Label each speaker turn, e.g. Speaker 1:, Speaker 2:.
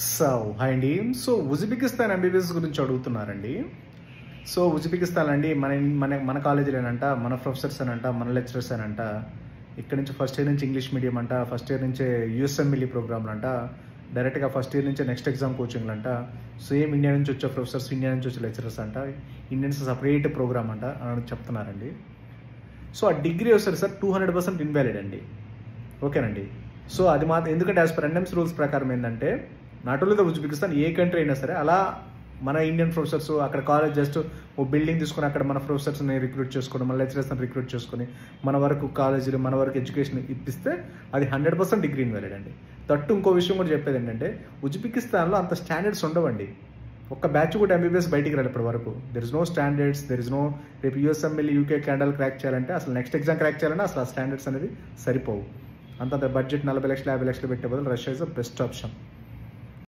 Speaker 1: So hi అండి. So Uzbekistan MBBS గురించి అడుగుతున్నారండి. సో ఉజ్బెకిస్తాన్ అండి మన మన మన కాలేజీలోనంట, మన ప్రొఫెసర్స్ అనంట, మన లెక్చరర్స్ అనంట, ఇక్కడ నుంచి ఫస్ట్ ఇయర్ నుంచి ఇంగ్లీష్ మీడియం అంట, ఫస్ట్ ఇయర్ నుంచే యూఎస్ఎంఎల్ఈ ప్రోగ్రామ్లు అంట, డైరెక్ట్గా ఫస్ట్ ఇయర్ నుంచే నెక్స్ట్ ఎగ్జామ్ కోచింగ్లు అంట, సేమ్ ఇండియా నుంచి వచ్చే ప్రొఫెసర్స్, ఇండియా నుంచి వచ్చే లెక్చరర్స్ అంట, ఇండియన్స్ సపరేట్ ప్రోగ్రామ్ అంట అని చెప్తున్నారండి. సో ఆ డిగ్రీ వస్తారు సార్ 200% ఇన్వాలిడ్ అండి. ఓకేనండి. సో అది మాత్రం ఎందుకంటే యాజ్ పర్ ఎన్ఎంస్ రూల్స్ ప్రకారం ఏంటంటే not only the Uzbekistan, A country అయినా సరే అలా మన ఇండియన్ ప్రొఫెసర్స్ అక్కడ కాలేజ్ జస్ట్ ఓ బిల్డింగ్ తీసుకుని అక్కడ మన ప్రొఫెసర్స్ని రిక్రూట్ చేసుకొని, మన లెక్చరర్స్ని రిక్రూట్ చేసుకొని మన వరకు కాలేజీలు, మన వరకు ఎడ్యుకేషన్ ఇప్పిస్తే అది 100% డిగ్రీ ఇన్వాలిడ్ అండి. తట్టు ఇంకో విషయం కూడా చెప్పేది ఏంటంటే ఉజ్బెకిస్తాన్లో అంత స్టాండర్డ్స్ ఉండవండి. ఒక్క బ్యాచ్ కూడా ఎంబీబీఎస్ బయటికి రాలి ఇప్పటి వరకు. There is no standards, there is no రేపు యూఎస్ఎంఎల్ యూకే క్యాండల్ క్రాక్ చేయాలంటే, అసలు నెక్స్ట్ ఎగ్జామ్ క్రాక్ చేయాలంటే అసలు ఆ స్టాండర్డ్స్ అనేది సరిపోవు. అంత బడ్జెట్ 40 లక్షలు 50 లక్షలు పెట్టే బదులు Russia is the best option.